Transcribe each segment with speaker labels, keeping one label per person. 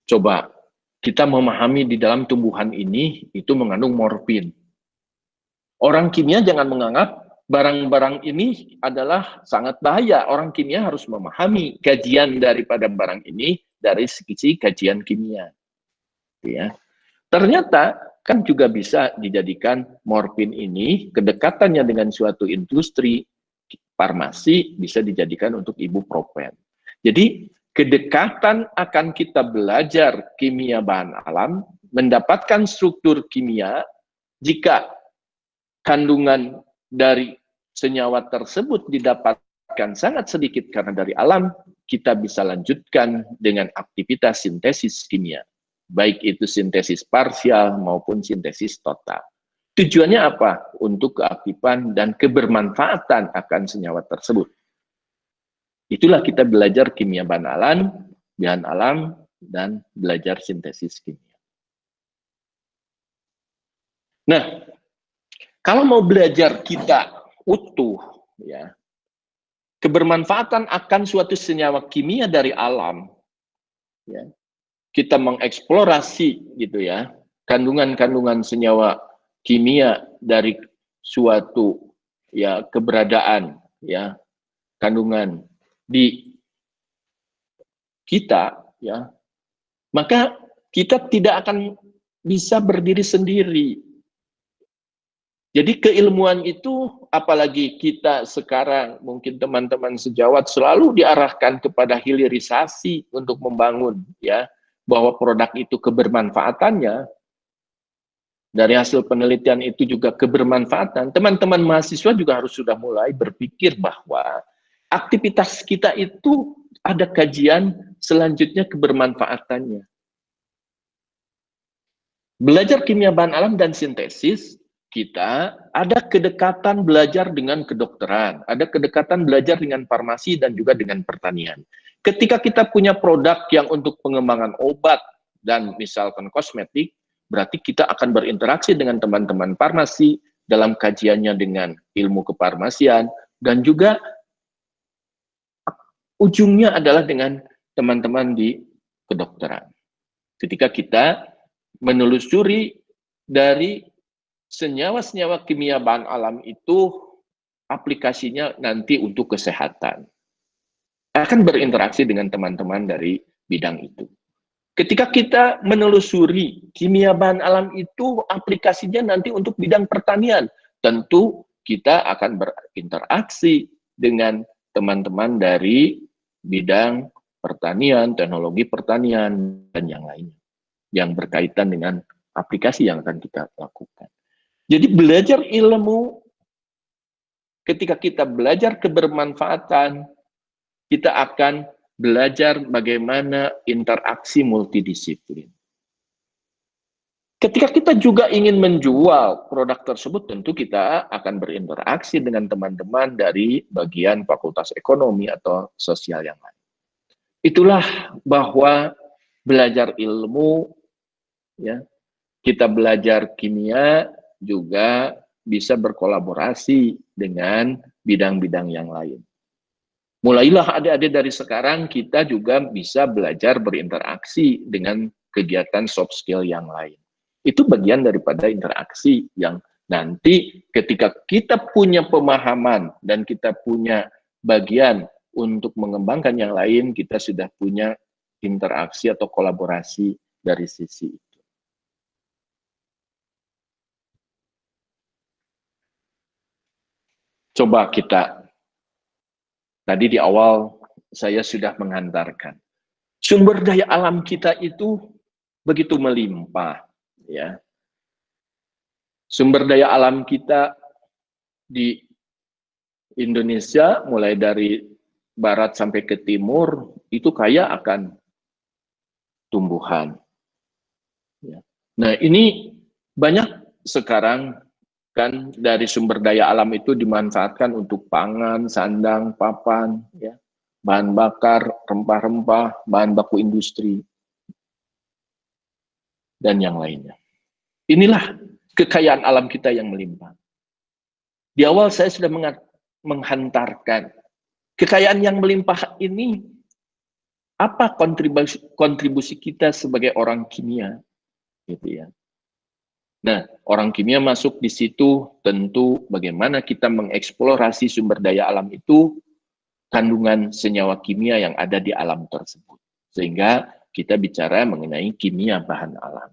Speaker 1: Coba kita memahami di dalam tumbuhan ini itu mengandung morfin. Orang kimia jangan menganggap barang-barang ini adalah sangat bahaya. Orang kimia harus memahami kajian daripada barang ini dari sisi kajian kimia. Ya. Ternyata kan juga bisa dijadikan morfin ini kedekatannya dengan suatu industri farmasi bisa dijadikan untuk ibuprofen. Jadi kedekatan akan kita belajar kimia bahan alam, mendapatkan struktur kimia, jika kandungan dari senyawa tersebut didapatkan sangat sedikit karena dari alam, kita bisa lanjutkan dengan aktivitas sintesis kimia. Baik itu sintesis parsial maupun sintesis total. Tujuannya apa? Untuk keaktifan dan kebermanfaatan akan senyawa tersebut. Itulah kita belajar kimia bahan alam, dan belajar sintesis kimia. Nah, kalau mau belajar kita utuh, ya, kebermanfaatan akan suatu senyawa kimia dari alam, ya, kita mengeksplorasi gitu ya, kandungan-kandungan senyawa kimia dari suatu ya keberadaan ya kandungan di kita ya, maka kita tidak akan bisa berdiri sendiri. Jadi keilmuan itu, apalagi kita sekarang, mungkin teman-teman sejawat selalu diarahkan kepada hilirisasi untuk membangun, ya, bahwa produk itu kebermanfaatannya, dari hasil penelitian itu juga kebermanfaatan, teman-teman mahasiswa juga harus sudah mulai berpikir bahwa aktivitas kita itu ada kajian selanjutnya kebermanfaatannya. Belajar kimia bahan alam dan sintesis, kita ada kedekatan belajar dengan kedokteran, ada kedekatan belajar dengan farmasi dan juga dengan pertanian. Ketika kita punya produk yang untuk pengembangan obat dan misalkan kosmetik, berarti kita akan berinteraksi dengan teman-teman farmasi dalam kajiannya dengan ilmu kefarmasian, dan juga ujungnya adalah dengan teman-teman di kedokteran. Ketika kita menelusuri dari senyawa-senyawa kimia bahan alam itu aplikasinya nanti untuk kesehatan. Akan berinteraksi dengan teman-teman dari bidang itu. Ketika kita menelusuri kimia bahan alam itu aplikasinya nanti untuk bidang pertanian, tentu kita akan berinteraksi dengan teman-teman dari bidang pertanian, teknologi pertanian, dan yang lainnya yang berkaitan dengan aplikasi yang akan kita lakukan. Jadi belajar ilmu, ketika kita belajar kebermanfaatan, kita akan belajar bagaimana interaksi multidisiplin. Ketika kita juga ingin menjual produk tersebut, tentu kita akan berinteraksi dengan teman-teman dari bagian fakultas ekonomi atau sosial yang lain. Itulah bahwa belajar ilmu, ya, kita belajar kimia juga bisa berkolaborasi dengan bidang-bidang yang lain. Mulailah adik-adik dari sekarang kita juga bisa belajar berinteraksi dengan kegiatan soft skill yang lain. Itu bagian daripada interaksi yang nanti ketika kita punya pemahaman dan kita punya bagian untuk mengembangkan yang lain, kita sudah punya interaksi atau kolaborasi dari sisi itu. Coba kita, tadi di awal saya sudah menghantarkan, sumber daya alam kita itu begitu melimpah, ya. Sumber daya alam kita di Indonesia, mulai dari barat sampai ke timur, itu kaya akan tumbuhan. Ya. Nah, ini banyak sekarang kan dari sumber daya alam itu dimanfaatkan untuk pangan, sandang, papan, ya, bahan bakar, rempah-rempah, bahan baku industri, dan yang lainnya. Inilah kekayaan alam kita yang melimpah. Di awal saya sudah menghantarkan kekayaan yang melimpah ini apa kontribusi kita sebagai orang kimia, gitu ya. Nah, orang kimia masuk di situ tentu bagaimana kita mengeksplorasi sumber daya alam itu, kandungan senyawa kimia yang ada di alam tersebut. Sehingga kita bicara mengenai kimia bahan alam.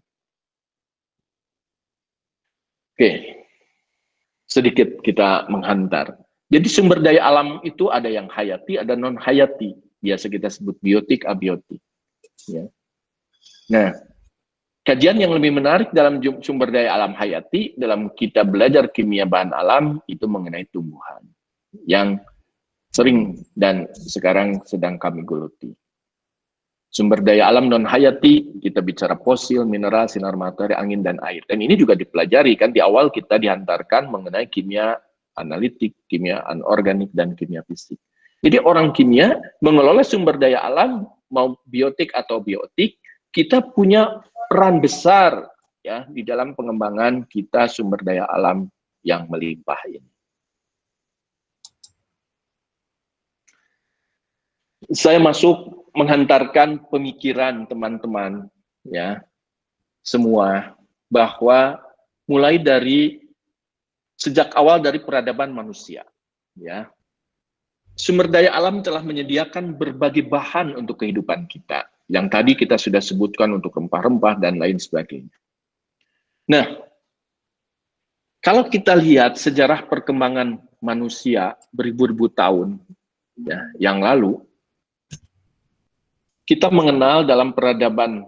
Speaker 1: Oke, sedikit kita menghantar. Jadi sumber daya alam itu ada yang hayati, ada non-hayati. Biasa kita sebut biotik, abiotik. Ya. Nah, kajian yang lebih menarik dalam sumber daya alam hayati, dalam kita belajar kimia bahan alam, itu mengenai tumbuhan. Yang sering dan sekarang sedang kami geluti. Sumber daya alam non-hayati, kita bicara fosil, mineral, sinar matahari, angin, dan air. Dan ini juga dipelajari, kan di awal kita dihantarkan mengenai kimia analitik, kimia anorganik, dan kimia fisik. Jadi orang kimia mengelola sumber daya alam, mau biotik atau biotik, kita punya peran besar ya di dalam pengembangan kita sumber daya alam yang melimpah ini. Saya masuk menghantarkan pemikiran teman-teman ya semua bahwa mulai dari sejak awal dari peradaban manusia ya, sumber daya alam telah menyediakan berbagai bahan untuk kehidupan kita yang tadi kita sudah sebutkan untuk rempah-rempah dan lain sebagainya. Nah, kalau kita lihat sejarah perkembangan manusia beribu-ribu tahun ya yang lalu, kita mengenal dalam peradaban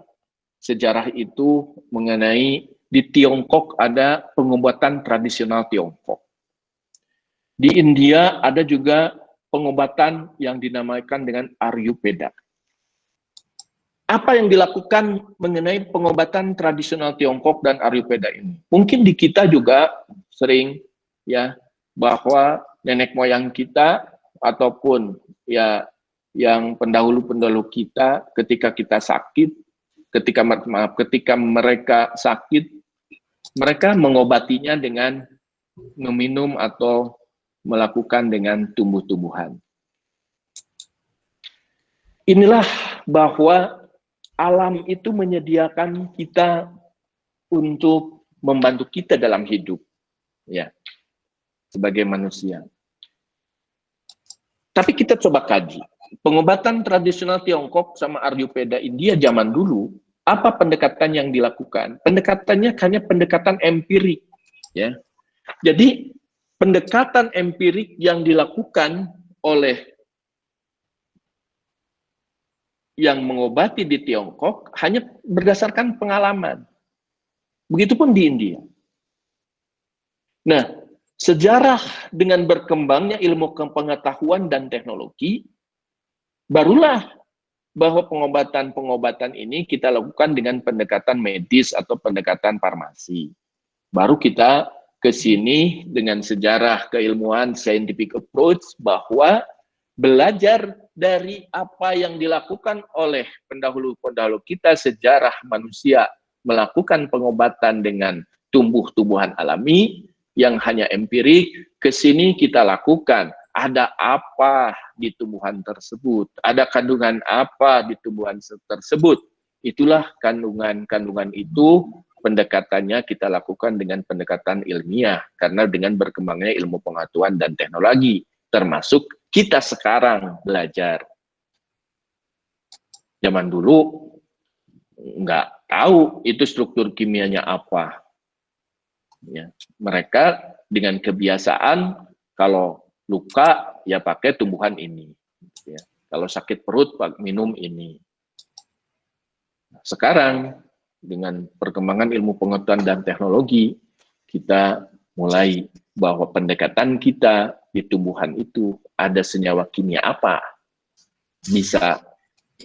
Speaker 1: sejarah itu mengenai di Tiongkok ada pengobatan tradisional Tiongkok. Di India ada juga pengobatan yang dinamakan dengan Ayurveda. Apa yang dilakukan mengenai pengobatan tradisional Tiongkok dan Ayurveda ini? Mungkin di kita juga sering ya bahwa nenek moyang kita ataupun ya yang pendahulu-pendahulu kita ketika kita sakit, ketika mereka sakit, mereka mengobatinya dengan meminum atau melakukan dengan tumbuh-tumbuhan. Inilah bahwa alam itu menyediakan kita untuk membantu kita dalam hidup, ya, sebagai manusia. Tapi kita coba kaji. Pengobatan tradisional Tiongkok sama Ayurveda India zaman dulu, apa pendekatan yang dilakukan? Pendekatannya hanya pendekatan empirik, ya. Jadi pendekatan empirik yang dilakukan oleh yang mengobati di Tiongkok hanya berdasarkan pengalaman. Begitupun di India. Nah, sejarah dengan berkembangnya ilmu pengetahuan dan teknologi, barulah bahwa pengobatan-pengobatan ini kita lakukan dengan pendekatan medis atau pendekatan farmasi. Baru kita ke sini dengan sejarah keilmuan scientific approach bahwa belajar dari apa yang dilakukan oleh pendahulu-pendahulu kita, sejarah manusia melakukan pengobatan dengan tumbuh-tumbuhan alami yang hanya empirik, ke sini kita lakukan. Ada apa di tumbuhan tersebut? Ada kandungan apa di tumbuhan tersebut? Itulah kandungan-kandungan itu, pendekatannya kita lakukan dengan pendekatan ilmiah, karena dengan berkembangnya ilmu pengetahuan dan teknologi, termasuk kita sekarang belajar. Zaman dulu nggak tahu itu struktur kimianya apa. Ya, mereka dengan kebiasaan kalau luka ya pakai tumbuhan ini. Ya. Kalau sakit perut minum ini. Sekarang dengan perkembangan ilmu pengetahuan dan teknologi, kita mulai bahwa pendekatan kita di tumbuhan itu ada senyawa kimia apa bisa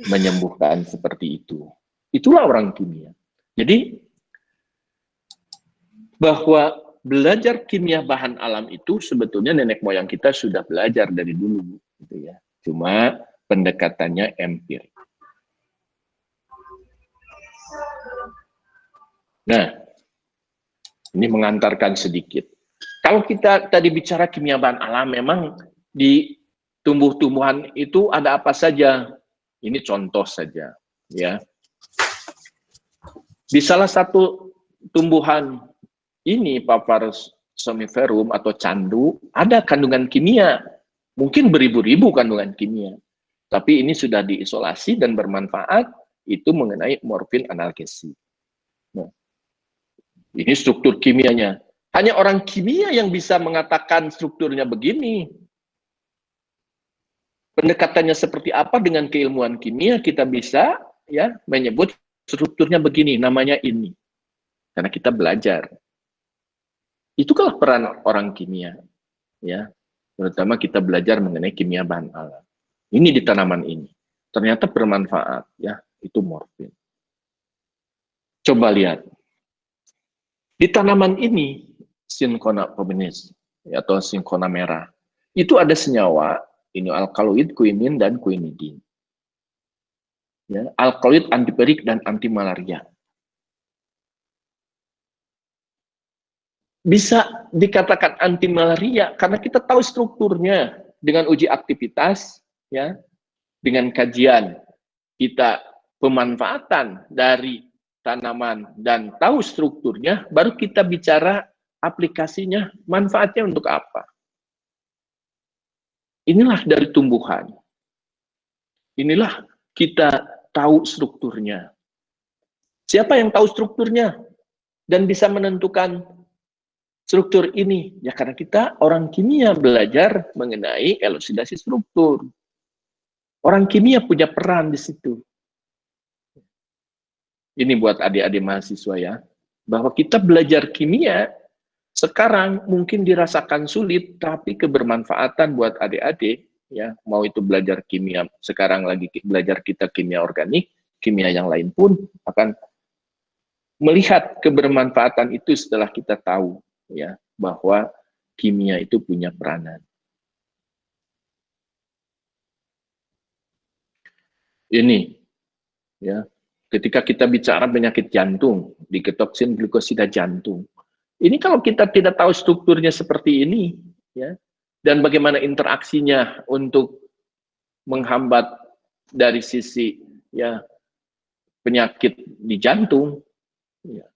Speaker 1: menyembuhkan seperti itu. Itulah orang kimia. Jadi bahwa belajar kimia bahan alam itu sebetulnya nenek moyang kita sudah belajar dari dulu, gitu ya. Cuma pendekatannya empirik. Nah, ini mengantarkan sedikit. Kalau kita tadi bicara kimia bahan alam, memang di tumbuh-tumbuhan itu ada apa saja? Ini contoh saja, ya. Di salah satu tumbuhan ini, Papyrus somniferum atau candu, ada kandungan kimia, mungkin beribu-ribu kandungan kimia. Tapi ini sudah diisolasi dan bermanfaat, itu mengenai morfin analgesi. Nah, ini struktur kimianya. Hanya orang kimia yang bisa mengatakan strukturnya begini. Pendekatannya seperti apa dengan keilmuan kimia, kita bisa ya menyebut strukturnya begini, namanya ini. Karena kita belajar. Itulah peran orang kimia, ya. Terutama kita belajar mengenai kimia bahan alam. Ini di tanaman ini. Ternyata bermanfaat, ya. Itu morfin. Coba lihat. Di tanaman ini, Cinchona pubescens, atau Cinchona merah, itu ada senyawa, ini alkaloid, quinine, dan quinidin. Ya, alkaloid antiperik dan anti malaria. Bisa dikatakan anti malaria karena kita tahu strukturnya dengan uji aktivitas, ya, dengan kajian kita pemanfaatan dari tanaman dan tahu strukturnya, baru kita bicara aplikasinya, manfaatnya untuk apa. Inilah dari tumbuhan. Inilah kita tahu strukturnya. Siapa yang tahu strukturnya dan bisa menentukan struktur ini? Ya karena kita orang kimia belajar mengenai elusidasi struktur. Orang kimia punya peran di situ. Ini buat adik-adik mahasiswa ya, bahwa kita belajar kimia sekarang mungkin dirasakan sulit, tapi kebermanfaatan buat adik-adik ya, mau itu belajar kimia, sekarang lagi belajar kita kimia organik, kimia yang lain pun akan melihat kebermanfaatan itu setelah kita tahu ya bahwa kimia itu punya peranan. Ini ya, ketika kita bicara penyakit jantung, diketoksin glukosida jantung. Ini kalau kita tidak tahu strukturnya seperti ini, ya, dan bagaimana interaksinya untuk menghambat dari sisi ya penyakit di jantung, ya,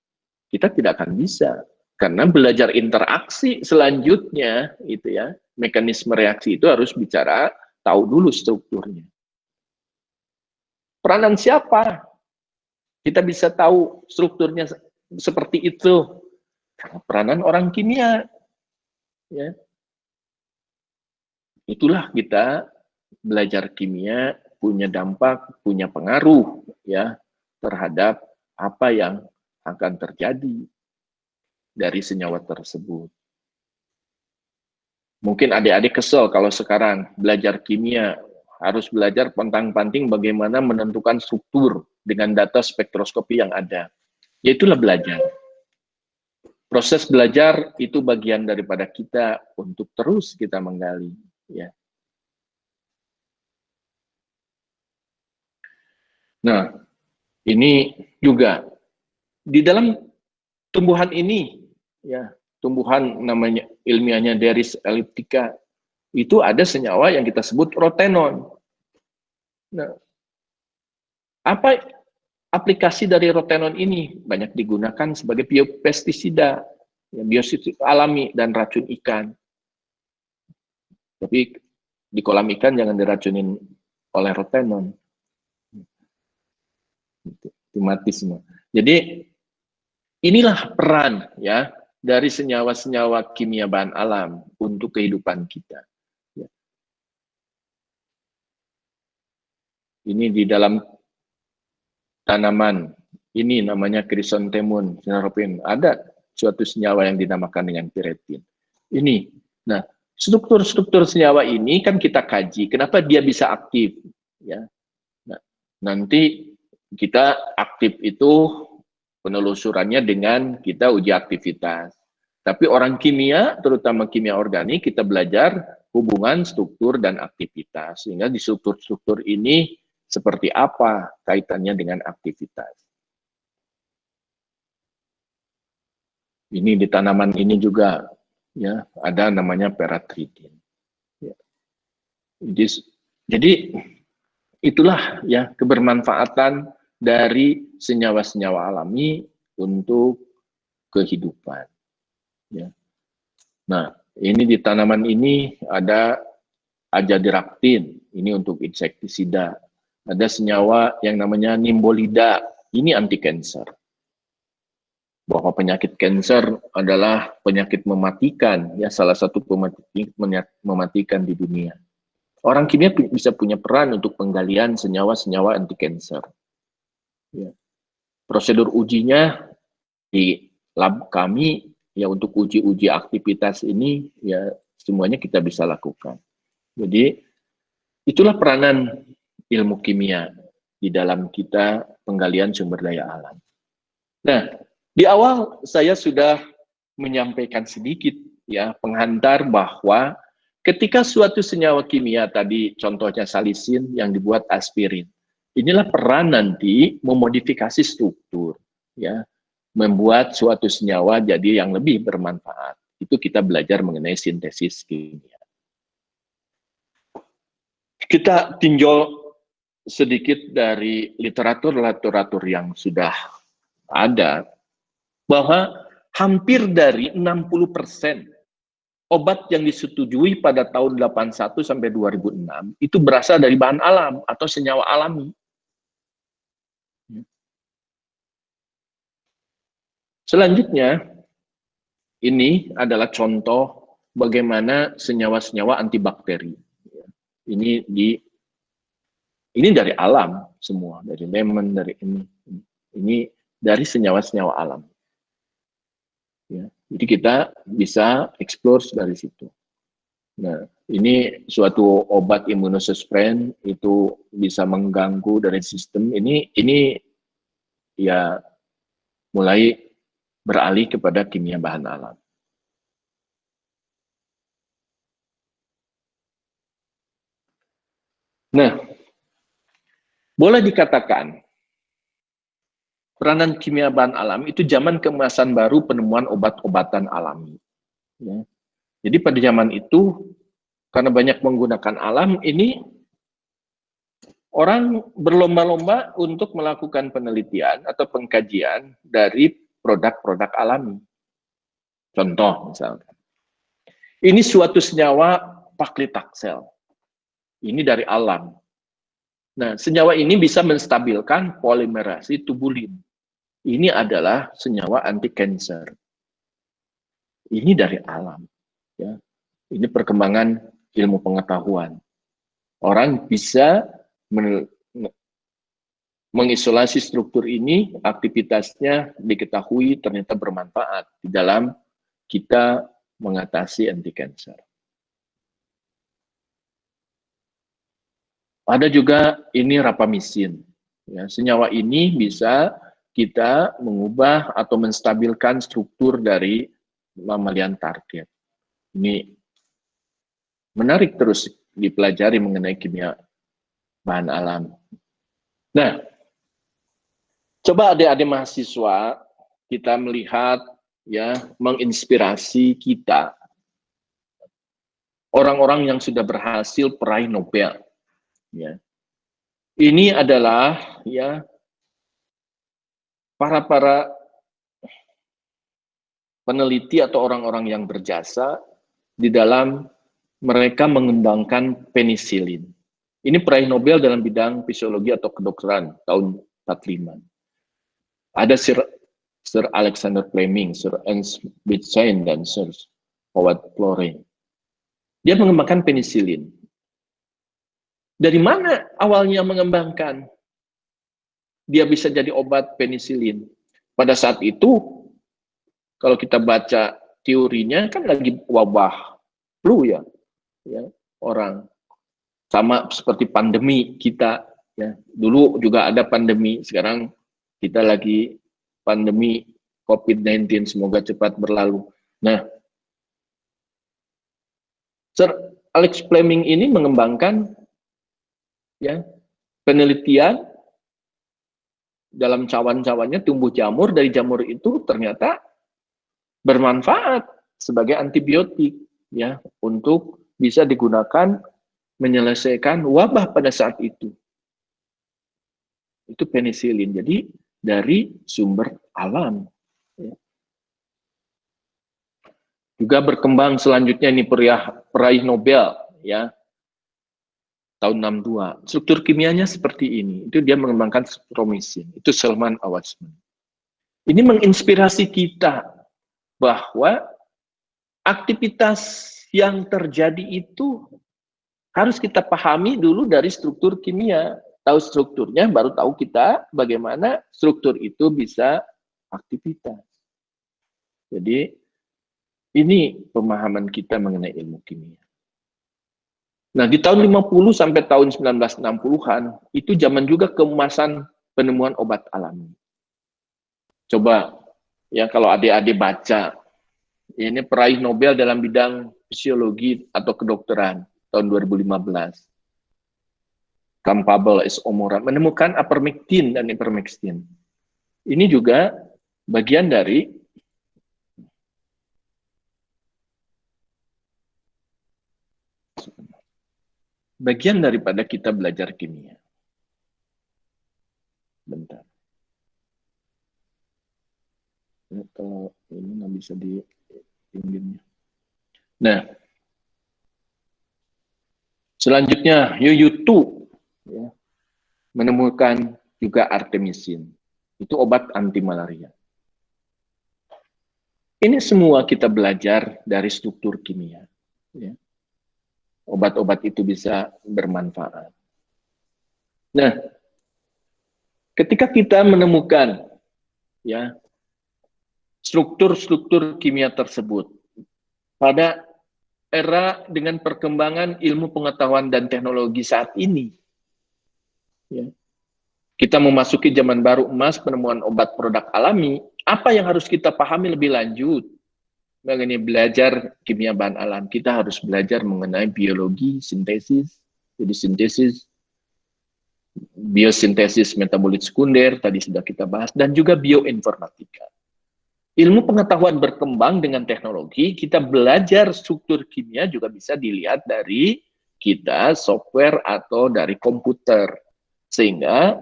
Speaker 1: kita tidak akan bisa. Karena belajar interaksi selanjutnya, itu ya, mekanisme reaksi itu harus bicara tahu dulu strukturnya. Peranan siapa? Kita bisa tahu strukturnya seperti itu. Karena peranan orang kimia. Ya. Itulah kita belajar kimia punya dampak, punya pengaruh ya terhadap apa yang akan terjadi dari senyawa tersebut. Mungkin adik-adik kesel kalau sekarang belajar kimia harus belajar pontang-panting bagaimana menentukan struktur dengan data spektroskopi yang ada. Ya itulah belajar. Proses belajar itu bagian daripada kita untuk terus kita menggali. Ya. Nah, ini juga di dalam tumbuhan ini, ya tumbuhan namanya ilmiahnya Deris elliptica, itu ada senyawa yang kita sebut rotenon. Nah, apa aplikasi dari rotenon ini? Banyak digunakan sebagai biopestisida, ya, biosid alami dan racun ikan. Tapi di kolam ikan jangan diracunin oleh rotenon. Mati semua. Jadi inilah peran ya dari senyawa-senyawa kimia bahan alam untuk kehidupan kita. Ya. Ini di dalam tanaman, ini namanya Chrysanthemum xeropin. Ada suatu senyawa yang dinamakan dengan piretin. Ini, nah struktur-struktur senyawa ini kan kita kaji. Kenapa dia bisa aktif? Ya, nah, nanti kita aktif itu penelusurannya dengan kita uji aktivitas. Tapi orang kimia, terutama kimia organik, kita belajar hubungan struktur dan aktivitas. Sehingga di struktur-struktur ini seperti apa kaitannya dengan aktivitas. Ini di tanaman ini juga ya ada namanya peratridin. Ya. Jadi Itulah ya kebermanfaatan dari senyawa-senyawa alami untuk kehidupan. Ya. Nah, ini di tanaman ini ada azadirachtin, ini untuk insektisida. Ada senyawa yang namanya nimbolida, ini anti kanker. Bahwa penyakit kanker adalah penyakit mematikan, ya salah satu penyakit mematikan di dunia. Orang kimia bisa punya peran untuk penggalian senyawa-senyawa anti kanker. Ya. Prosedur ujinya di lab kami ya untuk uji-uji aktivitas ini ya semuanya kita bisa lakukan. Jadi itulah peranan ilmu kimia di dalam kita penggalian sumber daya alam. Nah, di awal saya sudah menyampaikan sedikit ya penghantar bahwa ketika suatu senyawa kimia tadi contohnya salisin yang dibuat aspirin, inilah peran nanti memodifikasi struktur ya, membuat suatu senyawa jadi yang lebih bermanfaat. Itu kita belajar mengenai sintesis kimia. Kita tinjau sedikit dari literatur yang sudah ada bahwa hampir dari 60% obat yang disetujui pada tahun 81 sampai 2006 itu berasal dari bahan alam atau senyawa alami. Selanjutnya, ini adalah contoh bagaimana senyawa-senyawa antibakteri. Ini dari alam semua, dari lemon, dari ini dari senyawa-senyawa alam. Ya, jadi kita bisa explore dari situ. Nah, ini suatu obat imunosupresan itu bisa mengganggu dari sistem ini ya mulai beralih kepada kimia bahan alam. Nah, boleh dikatakan peranan kimia bahan alam itu zaman keemasan baru penemuan obat-obatan alami. Ya. Jadi pada zaman itu, karena banyak menggunakan alam, ini orang berlomba-lomba untuk melakukan penelitian atau pengkajian dari produk-produk alami. Contoh misalkan, ini suatu senyawa paklitaksel. Ini dari alam. Nah, senyawa ini bisa menstabilkan polimerasi tubulin. Ini adalah senyawa anti kanker. Ini dari alam. Ya. Ini perkembangan ilmu pengetahuan. Orang bisa mengisolasi struktur ini, aktivitasnya diketahui ternyata bermanfaat di dalam kita mengatasi anti kanker. Ada juga ini rapamisin. Ya, senyawa ini bisa kita mengubah atau menstabilkan struktur dari mammalian target. Ini menarik terus dipelajari mengenai kimia bahan alam. Nah, coba adik-adik mahasiswa kita melihat ya menginspirasi kita orang-orang yang sudah berhasil peraih Nobel. Ya. Ini adalah ya para peneliti atau orang-orang yang berjasa di dalam mereka mengembangkan penisilin. Ini peraih Nobel dalam bidang fisiologi atau kedokteran tahun 45. Ada Sir Alexander Fleming, Sir Ernst Wittgenstein, dan Sir Howard Florey. Dia mengembangkan penisilin. Dari mana awalnya mengembangkan? Dia bisa jadi obat penisilin. Pada saat itu, kalau kita baca teorinya, kan lagi wabah flu ya orang. Sama seperti pandemi kita. Ya. Dulu juga ada pandemi, sekarang kita lagi pandemi COVID-19, semoga cepat berlalu. Nah, Sir Alex Fleming ini mengembangkan ya penelitian dalam cawan-cawannya tumbuh jamur, dari jamur itu ternyata bermanfaat sebagai antibiotik ya untuk bisa digunakan menyelesaikan wabah pada saat itu. Itu penisilin. Jadi dari sumber alam. Ya. Juga berkembang selanjutnya ini peraih Nobel ya tahun 62. Struktur kimianya seperti ini. Itu dia mengembangkan stromisin. Itu Selman Awasman. Ini menginspirasi kita bahwa aktivitas yang terjadi itu harus kita pahami dulu dari struktur kimia. Tahu strukturnya, baru tahu kita bagaimana struktur itu bisa aktivitas. Jadi, ini pemahaman kita mengenai ilmu kimia. Nah, di tahun 50 sampai tahun 1960-an, itu zaman juga keemasan penemuan obat alami. Coba, ya kalau adik-adik baca, ini peraih Nobel dalam bidang fisiologi atau kedokteran tahun 2015. Campbell S. Omura menemukan apermectin dan ivermectin. Ini juga bagian dari daripada kita belajar kimia. Bentar. Kalau ini nggak bisa di pinggirnya. Nah, selanjutnya Yoyutu ya, menemukan juga artemisin. Itu obat anti malaria. Ini semua kita belajar dari struktur kimia. Ya. Obat-obat itu bisa bermanfaat. Nah, ketika kita menemukan ya struktur-struktur kimia tersebut pada era dengan perkembangan ilmu pengetahuan dan teknologi saat ini, ya, kita memasuki zaman baru emas penemuan obat produk alami, apa yang harus kita pahami lebih lanjut mengenai belajar kimia bahan alam? Kita harus belajar mengenai biologi, sintesis, jadi sintesis, biosintesis metabolit sekunder, tadi sudah kita bahas, dan juga bioinformatika. Ilmu pengetahuan berkembang dengan teknologi, kita belajar struktur kimia juga bisa dilihat dari kita software atau dari komputer. Sehingga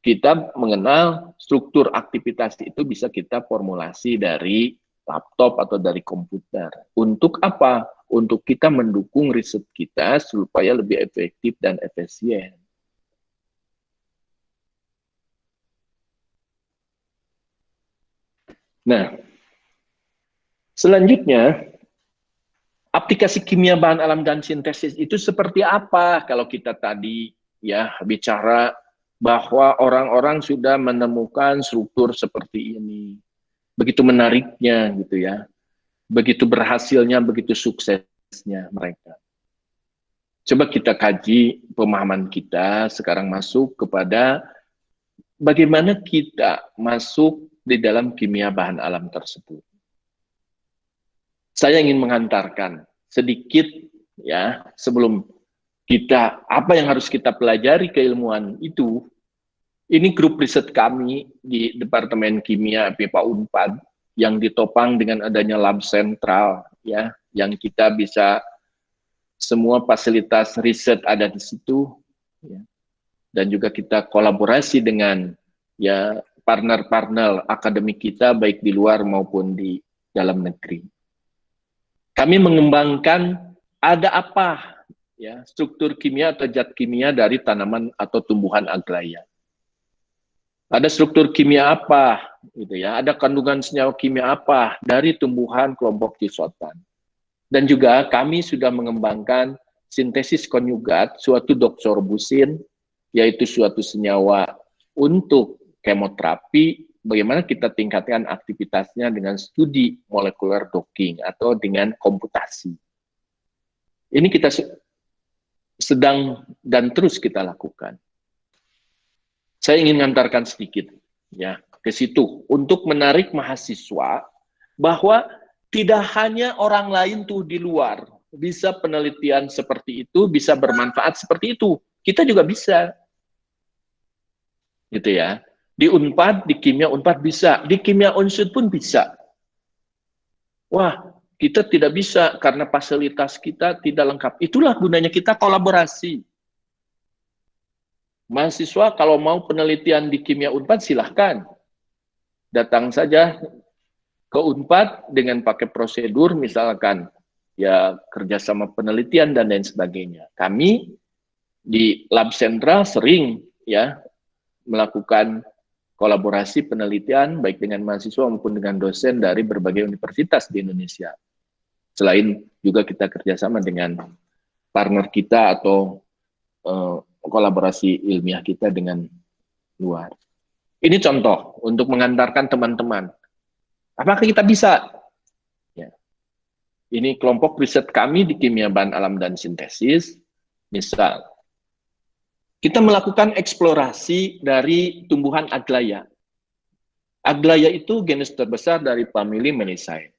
Speaker 1: kita mengenal struktur aktivitas itu bisa kita formulasi dari laptop atau dari komputer. Untuk apa? Untuk kita mendukung riset kita supaya lebih efektif dan efisien. Nah, selanjutnya, aplikasi kimia bahan alam dan sintesis itu seperti apa? Kalau kita tadi ya bicara bahwa orang-orang sudah menemukan struktur seperti ini. Begitu menariknya gitu ya. Begitu berhasilnya, begitu suksesnya mereka. Coba kita kaji pemahaman kita sekarang masuk kepada bagaimana kita masuk di dalam kimia bahan alam tersebut. Saya ingin menghantarkan sedikit ya sebelum kita apa yang harus kita pelajari keilmuan itu. Ini grup riset kami di Departemen Kimia FIPA Unpad yang ditopang dengan adanya lab sentral ya, yang kita bisa semua fasilitas riset ada di situ ya. Dan juga kita kolaborasi dengan ya partner-partner akademik kita baik di luar maupun di dalam negeri. Kami mengembangkan ada apa ya struktur kimia atau zat kimia dari tanaman atau tumbuhan agraria. Ada struktur kimia apa, gitu ya? Ada kandungan senyawa kimia apa dari tumbuhan kelompok cisotan. Dan juga kami sudah mengembangkan sintesis konjugat suatu doxorubicin, yaitu suatu senyawa untuk kemoterapi. Bagaimana kita tingkatkan aktivitasnya dengan studi molekuler docking atau dengan komputasi. Ini kita sedang dan terus kita lakukan. Saya ingin mengantarkan sedikit ya ke situ untuk menarik mahasiswa bahwa tidak hanya orang lain tuh di luar bisa penelitian seperti itu, bisa bermanfaat seperti itu. Kita juga bisa. Gitu ya. Di Unpad, di Kimia Unpad bisa, di Kimia Unsud pun bisa. Wah, kita tidak bisa karena fasilitas kita tidak lengkap. Itulah gunanya kita kolaborasi. mahasiswa kalau mau penelitian di Kimia Unpad silahkan. Datang saja ke Unpad dengan pakai prosedur misalkan ya kerjasama penelitian dan lain sebagainya. Kami di Lab Sentra sering ya melakukan kolaborasi penelitian baik dengan mahasiswa maupun dengan dosen dari berbagai universitas di Indonesia. Selain juga kita kerjasama dengan partner kita atau kolaborasi ilmiah kita dengan luar. Ini contoh untuk mengantarkan teman-teman. Apakah kita bisa? Ya. Ini kelompok riset kami di kimia bahan alam dan sintesis. Misal, kita melakukan eksplorasi dari tumbuhan Aglaya. Aglaya itu genus terbesar dari famili Meliaceae.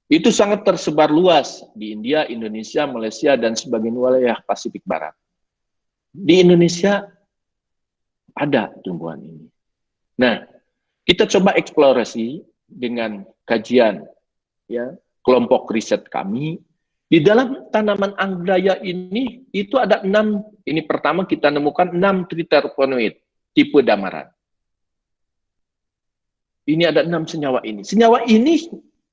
Speaker 1: Itu sangat tersebar luas di India, Indonesia, Malaysia, dan sebagian wilayah Pasifik Barat. Di Indonesia ada tumbuhan ini. Nah, kita coba eksplorasi dengan kajian ya kelompok riset kami. Di dalam tanaman Aglaya ini, itu ada 6, ini pertama kita nemukan 6 triterpenoid tipe damaran. Ini ada 6 senyawa ini. Senyawa ini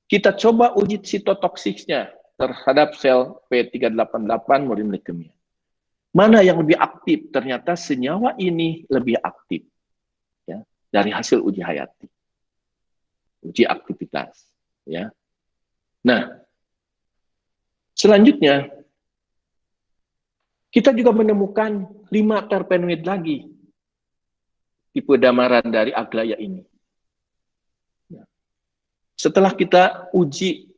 Speaker 1: kita coba uji sitotoksiknya terhadap sel P388 murine leukemia. Mana yang lebih aktif? Ternyata senyawa ini lebih aktif ya, dari hasil uji hayati. Uji aktivitas. Ya. Nah, selanjutnya, kita juga menemukan 5 terpenoid lagi tipe damaran dari Aglaya ini. Setelah kita uji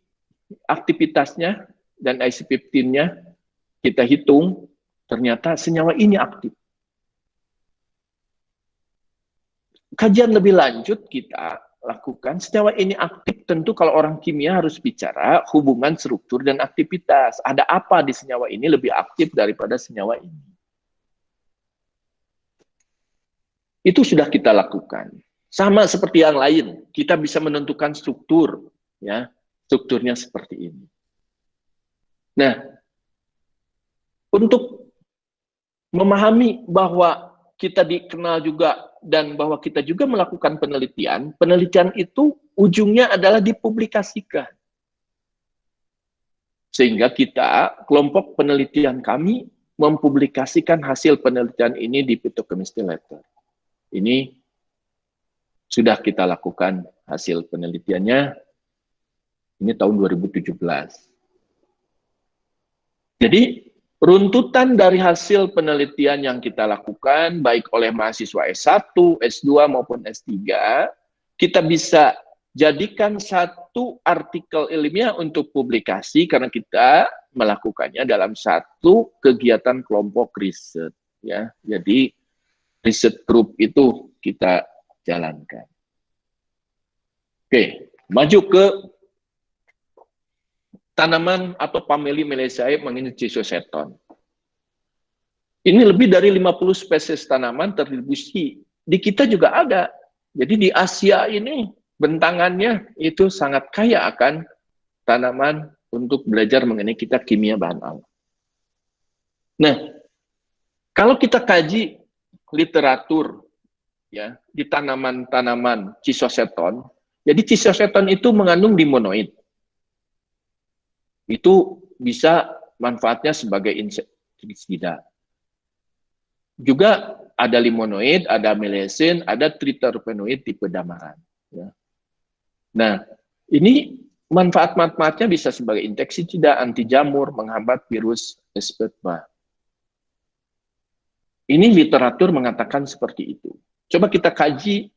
Speaker 1: aktivitasnya dan IC15-nya, kita hitung, ternyata senyawa ini aktif. Kajian lebih lanjut kita lakukan, senyawa ini aktif, tentu kalau orang kimia harus bicara hubungan struktur dan aktivitas. Ada apa di senyawa ini lebih aktif daripada senyawa ini? Itu sudah kita lakukan. Sama seperti yang lain, kita bisa menentukan struktur, ya, strukturnya seperti ini. Nah, untuk memahami bahwa kita dikenal juga dan bahwa kita juga melakukan penelitian, penelitian itu ujungnya adalah dipublikasikan. Sehingga kita, kelompok penelitian kami, mempublikasikan hasil penelitian ini di Phytochemistry Letter. Ini sudah kita lakukan hasil penelitiannya, ini tahun 2017. Jadi, runtutan dari hasil penelitian yang kita lakukan, baik oleh mahasiswa S1, S2, maupun S3, kita bisa jadikan satu artikel ilmiah untuk publikasi, karena kita melakukannya dalam satu kegiatan kelompok riset. Ya. Jadi, riset group itu kita jalankan. Oke, maju ke tanaman atau famili Meliaceae mengenai Chisoseton. Ini lebih dari 50 spesies tanaman terdistribusi. Di kita juga ada. Jadi di Asia ini bentangannya itu sangat kaya akan tanaman untuk belajar mengenai kita kimia bahan alam. Nah, kalau kita kaji literatur ya di tanaman-tanaman Chisoseton, jadi Chisoseton itu mengandung limonoid. Itu bisa manfaatnya sebagai insektisida. Juga ada limonoid, ada meliacin, ada triterpenoid tipe damaran. Ya. Nah, ini manfaat-manfaatnya bisa sebagai insektisida, anti jamur, menghambat virus Escherichia. Ini literatur mengatakan seperti itu. Coba kita kaji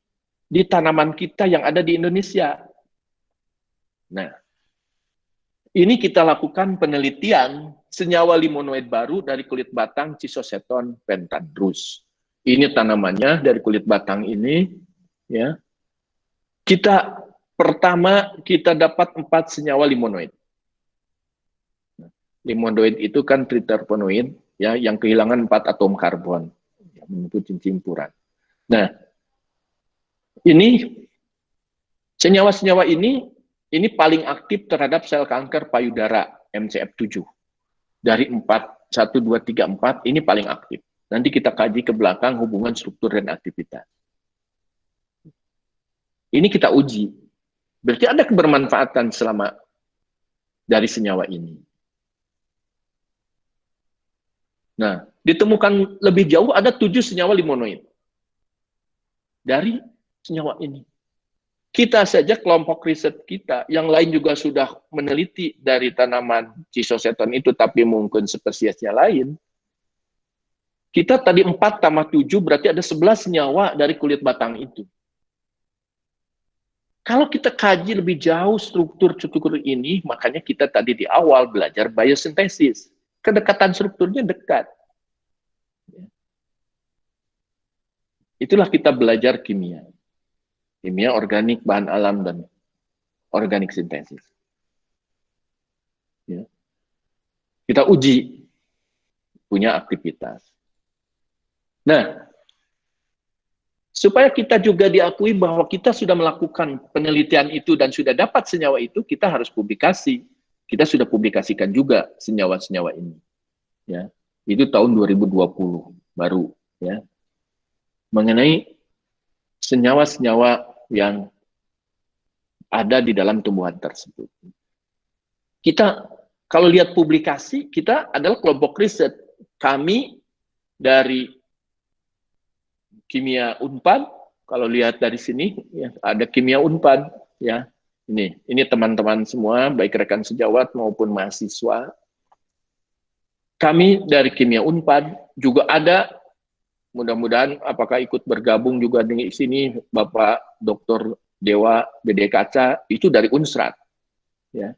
Speaker 1: di tanaman kita yang ada di Indonesia. Nah, ini kita lakukan penelitian senyawa limonoid baru dari kulit batang Chisoseton pentandrus. Ini tanamannya dari kulit batang ini, ya. Pertama kita dapat 4 senyawa limonoid. Limonoid itu kan triterpenoid, ya, yang kehilangan 4 atom karbon, yang menyebut cincimpuran. Nah, ini senyawa-senyawa ini paling aktif terhadap sel kanker payudara MCF7. Dari 4, 1, 2, 3, 4, ini paling aktif. Nanti kita kaji ke belakang hubungan struktur dan aktivitas. Ini kita uji. Berarti ada kebermanfaatan selama dari senyawa ini. Nah, ditemukan lebih jauh ada 7 senyawa limonoid dari senyawa ini. Kita saja kelompok riset kita, yang lain juga sudah meneliti dari tanaman cisoseton itu, tapi mungkin spesiesnya lain. Kita tadi 4 tambah 7 berarti ada 11 senyawa dari kulit batang itu. Kalau kita kaji lebih jauh struktur ini, makanya kita tadi di awal belajar biosintesis. Kedekatan strukturnya dekat. Itulah kita belajar kimia. Kimia organik, bahan alam, dan organik sintesis. Ya. Kita uji punya aktivitas. Nah, supaya kita juga diakui bahwa kita sudah melakukan penelitian itu dan sudah dapat senyawa itu, kita harus publikasi. Kita sudah publikasikan juga senyawa-senyawa ini. Ya, itu tahun 2020 baru, ya, mengenai senyawa-senyawa yang ada di dalam tumbuhan tersebut. Kita kalau lihat publikasi, kita adalah kelompok riset. Kami dari Kimia Unpad, kalau lihat dari sini, ya, ada Kimia Unpad, ya. Ini teman-teman semua, baik rekan sejawat maupun mahasiswa. Kami dari Kimia Unpad juga ada, mudah-mudahan apakah ikut bergabung juga di sini Bapak Dr. Dewa BD Kaca, itu dari Unsrat. Ya.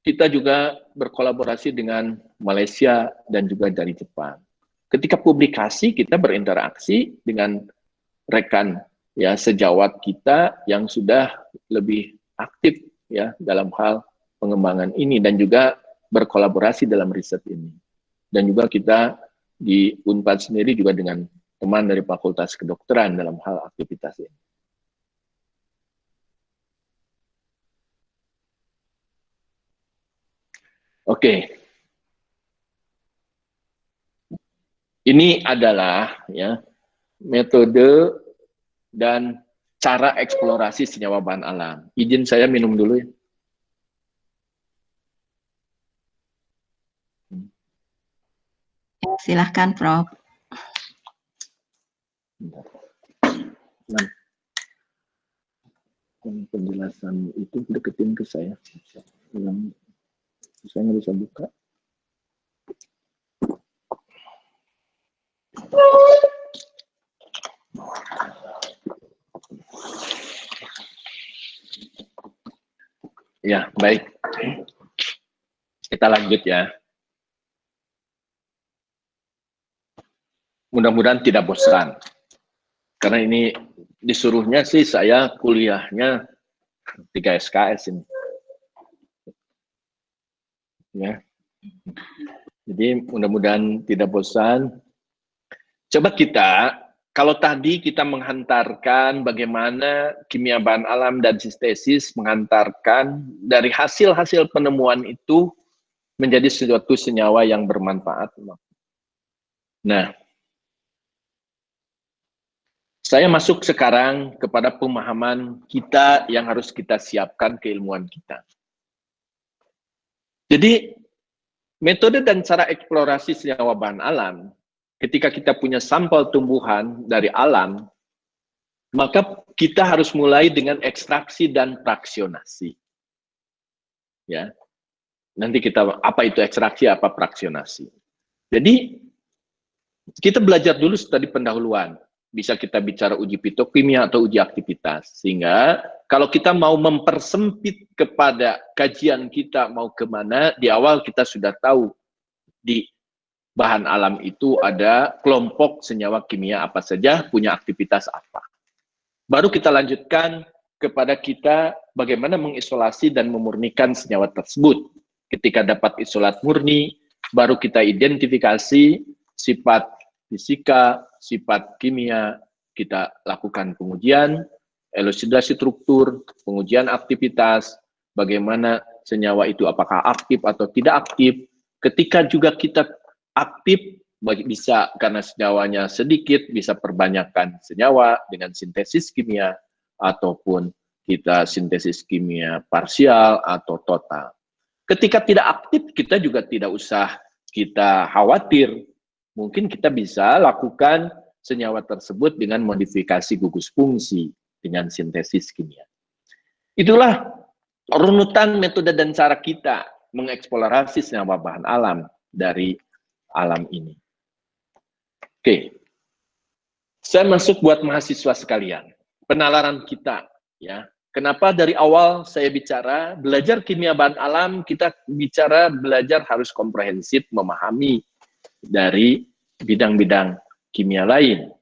Speaker 1: Kita juga berkolaborasi dengan Malaysia dan juga dari Jepang. Ketika publikasi, kita berinteraksi dengan rekan ya sejawat kita yang sudah lebih aktif ya dalam hal pengembangan ini dan juga berkolaborasi dalam riset ini. Dan juga kita di Unpad sendiri juga dengan teman dari Fakultas Kedokteran dalam hal aktivitas ini. Oke. Ini adalah ya metode dan cara eksplorasi senyawa bahan alam. Izin saya minum dulu ya.
Speaker 2: Silahkan, Prof.
Speaker 1: Nah, penjelasan itu deketin ke saya. Saya nggak bisa buka. Ya, baik. Kita lanjut ya. Mudah-mudahan tidak bosan. Karena ini disuruhnya sih saya kuliahnya 3 SKS ini. Ya. Jadi mudah-mudahan tidak bosan. Coba kita, kalau tadi kita menghantarkan bagaimana kimia bahan alam dan sintesis menghantarkan dari hasil-hasil penemuan itu menjadi suatu senyawa yang bermanfaat. Nah, saya masuk sekarang kepada pemahaman kita yang harus kita siapkan keilmuan kita. Jadi, metode dan cara eksplorasi senyawa bahan alam, ketika kita punya sampel tumbuhan dari alam, maka kita harus mulai dengan ekstraksi dan fraksionasi. Ya. Nanti kita, apa itu ekstraksi, apa fraksionasi. Jadi, kita belajar dulu tadi pendahuluan. Bisa kita bicara uji fitokimia atau uji aktivitas. Sehingga kalau kita mau mempersempit kepada kajian kita mau kemana, di awal kita sudah tahu di bahan alam itu ada kelompok senyawa kimia apa saja, punya aktivitas apa. Baru kita lanjutkan kepada kita bagaimana mengisolasi dan memurnikan senyawa tersebut. Ketika dapat isolat murni, baru kita identifikasi sifat fisika, sifat kimia, kita lakukan pengujian, elusidasi struktur, pengujian aktivitas, bagaimana senyawa itu apakah aktif atau tidak aktif, Ketika juga kita aktif, bisa karena senyawanya sedikit, bisa perbanyakkan senyawa dengan sintesis kimia, ataupun kita sintesis kimia parsial atau total. Ketika tidak aktif, kita juga tidak usah kita khawatir. Mungkin kita bisa lakukan senyawa tersebut dengan modifikasi gugus fungsi dengan sintesis kimia. Itulah runutan metode dan cara kita mengeksplorasi senyawa bahan alam dari alam ini. Oke, saya masuk buat mahasiswa sekalian. Penalaran kita, ya. Kenapa dari awal saya bicara belajar kimia bahan alam, kita bicara belajar harus komprehensif, memahami dari bidang-bidang kimia lain.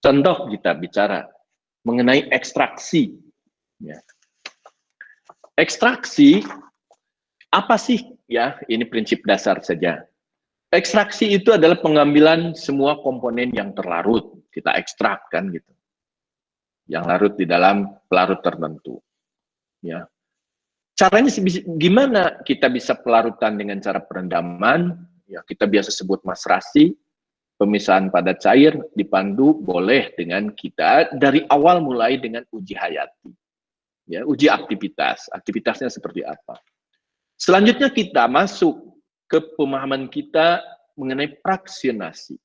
Speaker 1: Contoh kita bicara mengenai ekstraksi. Ya. Ekstraksi apa sih? Ya, ini prinsip dasar saja. Ekstraksi itu adalah pengambilan semua komponen yang terlarut, kita ekstrak kan gitu. Yang larut di dalam pelarut tertentu. Ya. Caranya gimana kita bisa pelarutan dengan cara perendaman? Ya, kita biasa sebut masrasi, pemisahan padat cair dipandu boleh dengan kita dari awal mulai dengan uji hayati. Ya, uji aktivitas. Aktivitasnya seperti apa? Selanjutnya kita masuk ke pemahaman kita mengenai fraksionasi.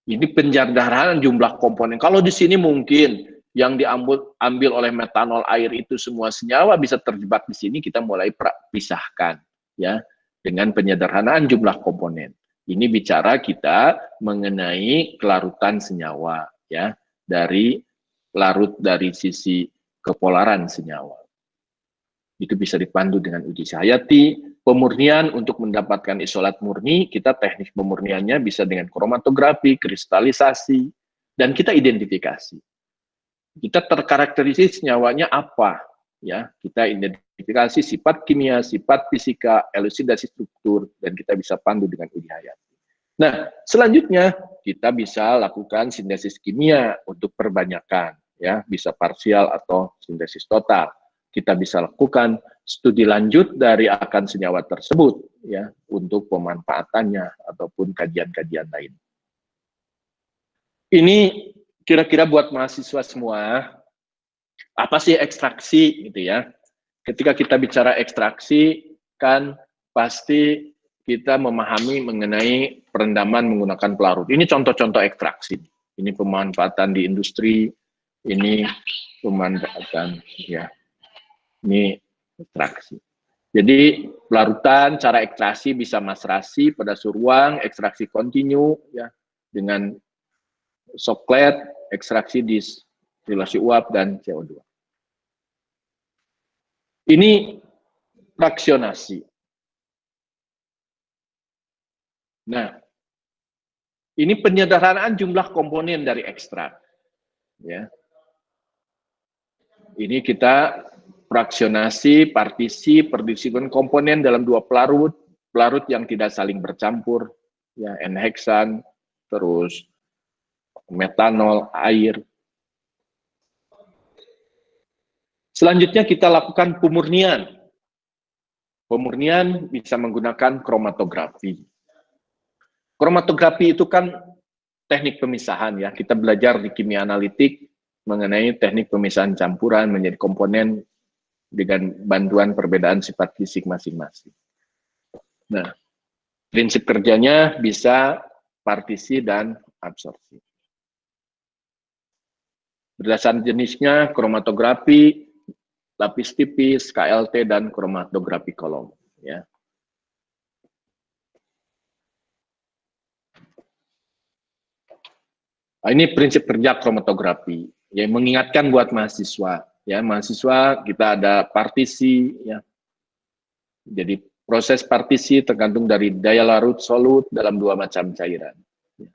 Speaker 1: Ini penjarahan jumlah komponen. Kalau di sini mungkin yang diambil oleh metanol air itu semua senyawa bisa terjebak di sini, kita mulai pisahkan ya dengan penyederhanaan jumlah komponen. Ini bicara kita mengenai kelarutan senyawa ya, dari larut dari sisi kepolaran senyawa. Itu bisa dipandu dengan uji hayati. Pemurnian untuk mendapatkan isolat murni, kita teknik pemurniannya bisa dengan kromatografi, kristalisasi, dan kita identifikasi. Kita terkarakterisasi senyawanya apa, ya? Kita identifikasi sifat kimia, sifat fisika, elusidasi struktur, dan kita bisa pandu dengan uji hayati. Nah, selanjutnya kita bisa lakukan sintesis kimia untuk perbanyakan, ya, bisa parsial atau sintesis total. Kita bisa lakukan studi lanjut dari akan senyawa tersebut ya untuk pemanfaatannya ataupun kajian-kajian lain. Ini kira-kira buat mahasiswa semua, apa sih ekstraksi gitu ya. Ketika kita bicara ekstraksi kan pasti kita memahami mengenai perendaman menggunakan pelarut. Ini contoh-contoh ekstraksi. Ini pemanfaatan di industri, ini pemanfaatan ya. Ini ekstraksi. Jadi pelarutan, cara ekstraksi bisa masrasi pada suhu ruang, ekstraksi kontinu ya dengan soklet, ekstraksi distilasi uap dan CO2. Ini fraksionasi. Nah, ini penyederhanaan jumlah komponen dari ekstrak. Ya. Ini kita fraksionasi, partisi, perdisiplinan komponen dalam dua pelarut yang tidak saling bercampur, ya, N-heksan, terus metanol, air. Selanjutnya kita lakukan pemurnian. Pemurnian bisa menggunakan kromatografi. Kromatografi itu kan teknik pemisahan ya. Kita belajar di kimia analitik mengenai teknik pemisahan campuran menjadi komponen dengan bantuan perbedaan sifat fisik masing-masing. Nah, prinsip kerjanya bisa partisi dan absorpsi. Berdasarkan jenisnya, kromatografi, lapis tipis, KLT, dan kromatografi kolom. Ya. Nah, ini prinsip kerja kromatografi. Ya, mengingatkan buat mahasiswa. Ya, mahasiswa kita ada partisi. Ya. Jadi proses partisi tergantung dari daya larut solut dalam dua macam cairan. Ya.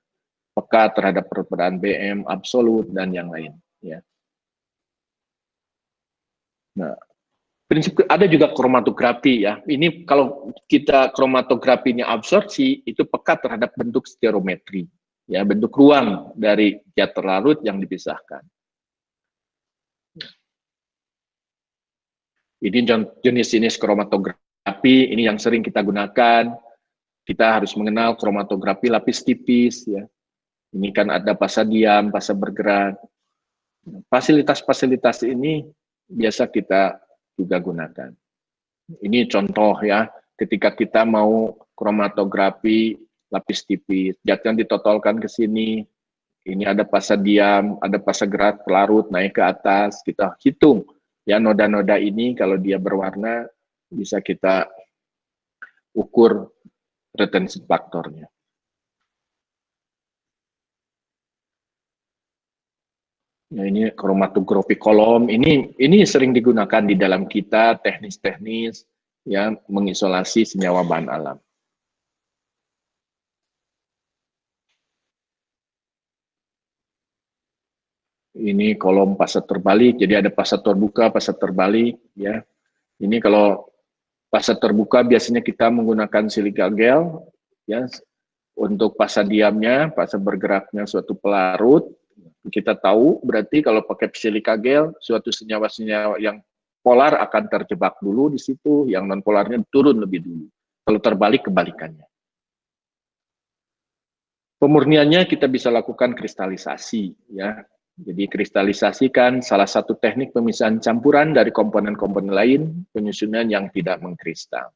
Speaker 1: Peka terhadap perbedaan BM, absolut, dan yang lain. Ya. Nah, prinsip ada juga kromatografi ya. Ini kalau kita kromatografinya absorpsi itu peka terhadap bentuk stereometri, ya bentuk ruang dari zat terlarut yang dipisahkan. Ini jenis-jenis kromatografi Tapi ini yang sering kita gunakan. Kita harus mengenal kromatografi lapis tipis, ya. Ini kan ada fase diam, fase bergerak. Fasilitas-fasilitas ini biasa kita juga gunakan. Ini contoh ya, ketika kita mau kromatografi lapis tipis, jangan ditotolkan ke sini. Ini ada fase diam, ada fase gerak, larut, naik ke atas. Kita hitung ya noda-noda ini, kalau dia berwarna bisa kita ukur retention faktornya. Ya, ini kromatografi kolom, ini sering digunakan di dalam kita teknis-teknis ya mengisolasi senyawa bahan alam. Ini kolom fase terbalik, jadi ada fase terbuka, fase terbalik ya. Ini kalau fase terbuka biasanya kita menggunakan silika gel ya untuk fase diamnya, fase bergeraknya suatu pelarut. Kita tahu berarti kalau pakai silika gel, suatu senyawa-senyawa yang polar akan terjebak dulu di situ, yang non polarnya turun lebih dulu. Kalau terbalik kebalikannya. Pemurniannya kita bisa lakukan kristalisasi ya. Jadi kristalisasi kan salah satu teknik pemisahan campuran dari komponen-komponen lain, penyusunan yang tidak mengkristal.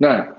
Speaker 1: Nah,